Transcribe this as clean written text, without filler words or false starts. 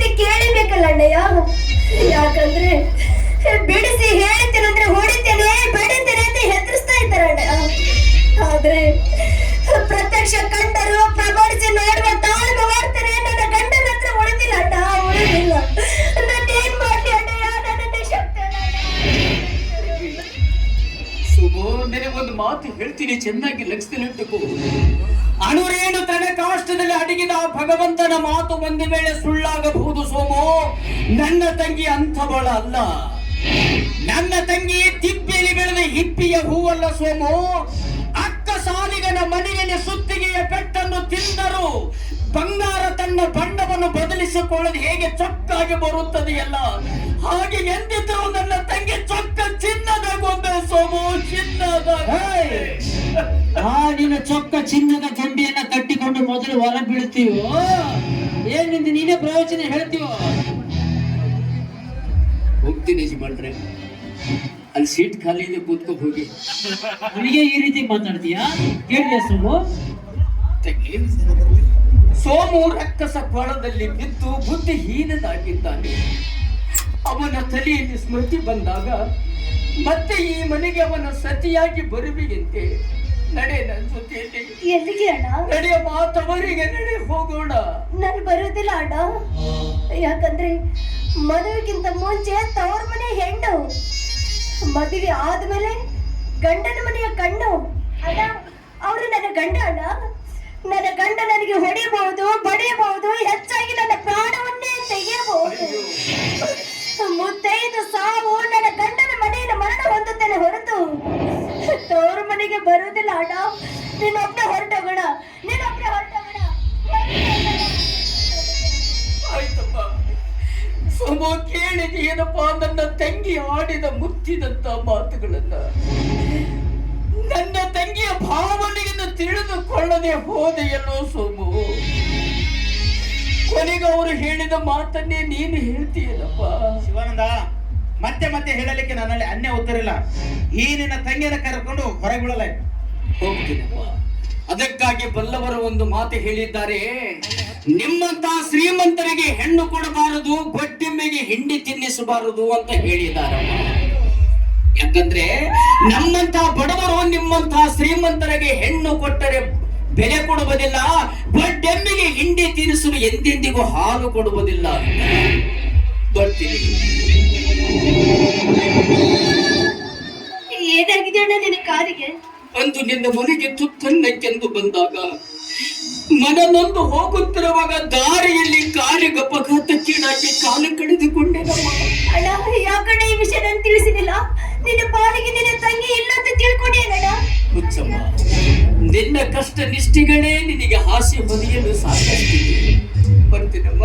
ಮಾತಂತೆ ಕೇಳಬೇಕಲ್ಲ ಅಣ್ಣಯ್ಯ. ಯಾಕಂದ್ರೆ ಬಿಡಿಸಿ ಹೇಳ್ತೇನಂದ್ರೆ ಹೊಡಿತೇನೆ ಬಡಿತೇನೆ ಅಂತ ಹೆದರ್ಸ್ತಾ ಇದ್ದಾರೆ ಅಣ್ಣಯ್ಯ. ಆದ್ರೆ ಪ್ರತ್ಯಕ್ಷ ಕಂಡರು ಪ್ರಬಡಿಸಿ ನೋಡುವ ತಾಳ್ಮೆ ಮಾಡ್ತಾರೆ. ನನ್ನ ಗಂಡನ ಹತ್ರ ಉಳಿದಿಲ್ಲ ಅಣ್ಣ, ಉಳಿದಿಲ್ಲ. ನಾನೇನ್ ಮಾಡ್ಲಿ ಅಣ್ಣಯ್ಯ, ನನ್ನ ಶಕ್ತಿ ಸುಮೋ, ನಿನಗೊಂದು ಮಾತು ಹೇಳ್ತೀನಿ, ಚೆನ್ನಾಗಿ ಲಕ್ಷದಲ್ಲಿಟ್ಟುಕೋ. ಅಣುರೇಣು ತನ್ನ ಕಾಷ್ಟದಲ್ಲಿ ಅಡಗಿದ ಭಗವಂತನ ಮಾತು ಒಂದು ವೇಳೆ ಸುಳ್ಳಾಗಬಹುದು ಸೋಮೋ. ನನ್ನ ತಂಗಿ ಅಂಥವಳ ಅಲ್ಲ. ನನ್ನ ತಂಗಿ ತಿಪ್ಪಿಯಲ್ಲಿ ಬೆಳೆದ ಹಿಪ್ಪಿಯ ಹೂವಲ್ಲ ಸೋಮು. ಅಕ್ಕ ಸಾಲಿಗನ ಮನೆಯಲ್ಲಿ ಸುತ್ತಿಗೆಯ ಪೆಟ್ಟನ್ನು ತಿಂದರು ಬಂಗಾರ ತನ್ನ ಬಣ್ಣವನ್ನು ಬದಲಿಸಿಕೊಳ್ಳಲು ಹೇಗೆ ಚೊಕ್ಕಾಗಿ ಬರುತ್ತದೆಯಲ್ಲ, ಹಾಗೆ ಎಂದಿದ್ರು ನನ್ನ ತಂಗಿ ಚೊಕ್ಕ ಚಿನ್ನದ ಗೊಂಬೆ ಸೋಮು, ಚಿನ್ನದ. ನಿನ್ನ ಚೊಕ್ಕ ಚಿನ್ನದ ಗೊಂಬೆಯನ್ನ ಕಟ್ಟಿಕೊಂಡು ಮೊದಲು ಹೊರ ಬೀಳ್ತೀವೋ ಏನಿಂದ ನೀನೇ ಪ್ರಯೋಜನ ಹೇಳ್ತೀವೋ? ಹೋಗ್ತೀನಿ ಯಜಮಾನ್ರೆ, ಅಲ್ಲಿ ಸೀಟ್ ಖಾಲಿ ಇದೆ, ಕೂತ್ಕೊ ಹೋಗಿ. ನನಗೆ ಈ ರೀತಿ ಮಾತಾಡ್ತೀಯಾ? ಕೇಳಿಯ ಸೋಮು? ಸೋಮು ರಕ್ಕಸ ಕೊಳದಲ್ಲಿ ಬಿದ್ದು ಬುದ್ಧಿಹೀನನಾಗಿದ್ದಾನೆ. ಅವನ ತಲೆಯಲ್ಲಿ ಸ್ಮೃತಿ ಬಂದಾಗ ಮತ್ತೆ ಈ ಮನೆಗೆ ಅವನ ಸತಿಯಾಗಿ ಬರುವಿಗೆಂತೆ. ನಡೆ ನನ್ನ ಜೊತೆಯಲ್ಲಿ. ಎಲ್ಲಿಗೆ ಅಣ್ಣ? ನಡೆಯ ಮಾತವರಿಗೆ ನಡೆ, ಹೋಗೋಣ. ನಾನು ಬರುವುದಿಲ್ಲ ಅಣ್ಣ. ಯಾಕಂದ್ರೆ ಮದುವೆಗಿಂತ ಮುಂಚೆ ತವರ ಮನೆ ಹೆಣ್ಣು, ಮದುವೆ ಆದ್ಮೇಲೆ ಗಂಡನ ಮನೆಯ ಕಣ್ಣು ಅಣ್ಣ. ಅವರು ನನ್ನ ಗಂಡ ಅಣ್ಣ. ನನ್ನ ಗಂಡ ನನಗೆ ಹೊಡೆಯಬಹುದು, ಬಡಿಯಬಹುದು, ಹೆಚ್ಚಾಗಿ ನನ್ನ ಪ್ರಾಣವನ್ನೇ ತೆಗೆಯಬಹುದು. ಮುತ್ತೈದು ಸಾವು ನನ್ನ ಗಂಡನ ಮನೆಯಿಂದ ಮರಣ ಹೊಂದುತ್ತೇನೆ ಹೊರತು ತವರ ಮನೆಗೆ ಬರುವುದಿಲ್ಲ ಅಣ್ಣ. ನೀನೊಬ್ಬನೇ ಹೊರಟೋಗೋಣ, ನೀನೊಬ್ಬನೇ ಹೊರಟೋಗೋಣ. ಆಯ್ತಪ್ಪ ಸೋಮು, ಕೇಳಿದೆಯೇನಪ್ಪ ನನ್ನ ತಂಗಿ ಆಡಿದ ಮುತ್ತಿದಂತ ಮಾತುಗಳನ್ನ. ನನ್ನ ತಂಗಿಯ ಭಾವನೆಯನ್ನು ತಿಳಿದುಕೊಳ್ಳದೆ ಹೋದೆಯಲ್ಲೋ ಸೋಮು. ಕೊನೆಗೆ ಅವರು ಹೇಳಿದ ಮಾತನ್ನೇ ನೀನು ಹೇಳ್ತೀಯಲ್ಲಪ್ಪ. ಶಿವಾನಂದ, ಮತ್ತೆ ಮತ್ತೆ ಹೇಳಲಿಕ್ಕೆ ನನ್ನಲ್ಲಿ ಅನ್ಯ ಉತ್ತರಿಲ್ಲ. ಈ ನಿನ್ನ ತಂಗಿಯನ್ನ ಕರೆಕೊಂಡು ಹೊರಗೆ ಬಿಡಲ್ಲ. ಹೋಗ್ತೀನಪ್ಪ. ಅದಕ್ಕಾಗಿ ಬಲ್ಲವರು ಒಂದು ಮಾತು ಹೇಳಿದ್ದಾರೆ, ನಿಮ್ಮಂತ ಶ್ರೀಮಂತರಿಗೆ ಹೆಣ್ಣು ಕೊಡಬಾರದು, ಗೊಡ್ಡೆಮ್ಮೆಗೆ ಹಿಂಡಿ ತಿನ್ನಿಸಬಾರದು ಅಂತ ಹೇಳಿದಾರಮ್ಮ. ಯಾಕಂದ್ರೆ ನಮ್ಮಂತ ಬಡವರು ನಿಮ್ಮಂತ ಶ್ರೀಮಂತರಿಗೆ ಹೆಣ್ಣು ಕೊಟ್ಟರೆ ಬೆಲೆ ಕೊಡುವುದಿಲ್ಲ, ಗೊಡ್ಡೆಮ್ಮೆಗೆ ಹಿಂಡಿ ತಿನ್ನಿಸಲು ಎಂದೆಂದಿಗೂ ಹಾಲು ಕೊಡುವುದಿಲ್ಲ. ಬರ್ತೀನಿ. ಏನಾಗಿದೆ ಅಣ್ಣ ನಿನ್ನ ಕಾರಿಗೆ? ಅಂದು ನಿನ್ನ ಮನೆಗೆ ತುತ್ತನ್ನಕ್ಕೆಂದು ಬಂದಾಗ ಮನನೊಂದು ಹೋಗುತ್ತಿರುವಾಗ ದಾರಿಯಲ್ಲಿ ಕಾರಿಗೆ ಅಪಘಾತಕ್ಕೀಡಾಗಿ ಕಾಲು ಕಳೆದುಕೊಂಡೆನಮ್ಮ. ಅಣ್ಣ, ಯಾಕಣ್ಣ ಈ ವಿಷಯ ನಾನು ತಿಳಿಸಿದಿಲ್ಲ? ನಿನ್ನ ಪಾಲಿಗೆ ನಿನ್ನ ತಂಗಿ ಇಲ್ಲ ಅಂತ ತಿಳ್ಕೊಂಡೇನಣ್ಣ? ಹುಚ್ಚಮ್ಮ, ನಿನ್ನ ಕಷ್ಟ ನಿಷ್ಠೆಗಳೇ ನಿನಗೆ ಹಾಸ್ಯ ಹೊಲಿಯಲು ಸಾಕಷ್ಟಿದೆ. ಬರ್ತೀನಮ್ಮ.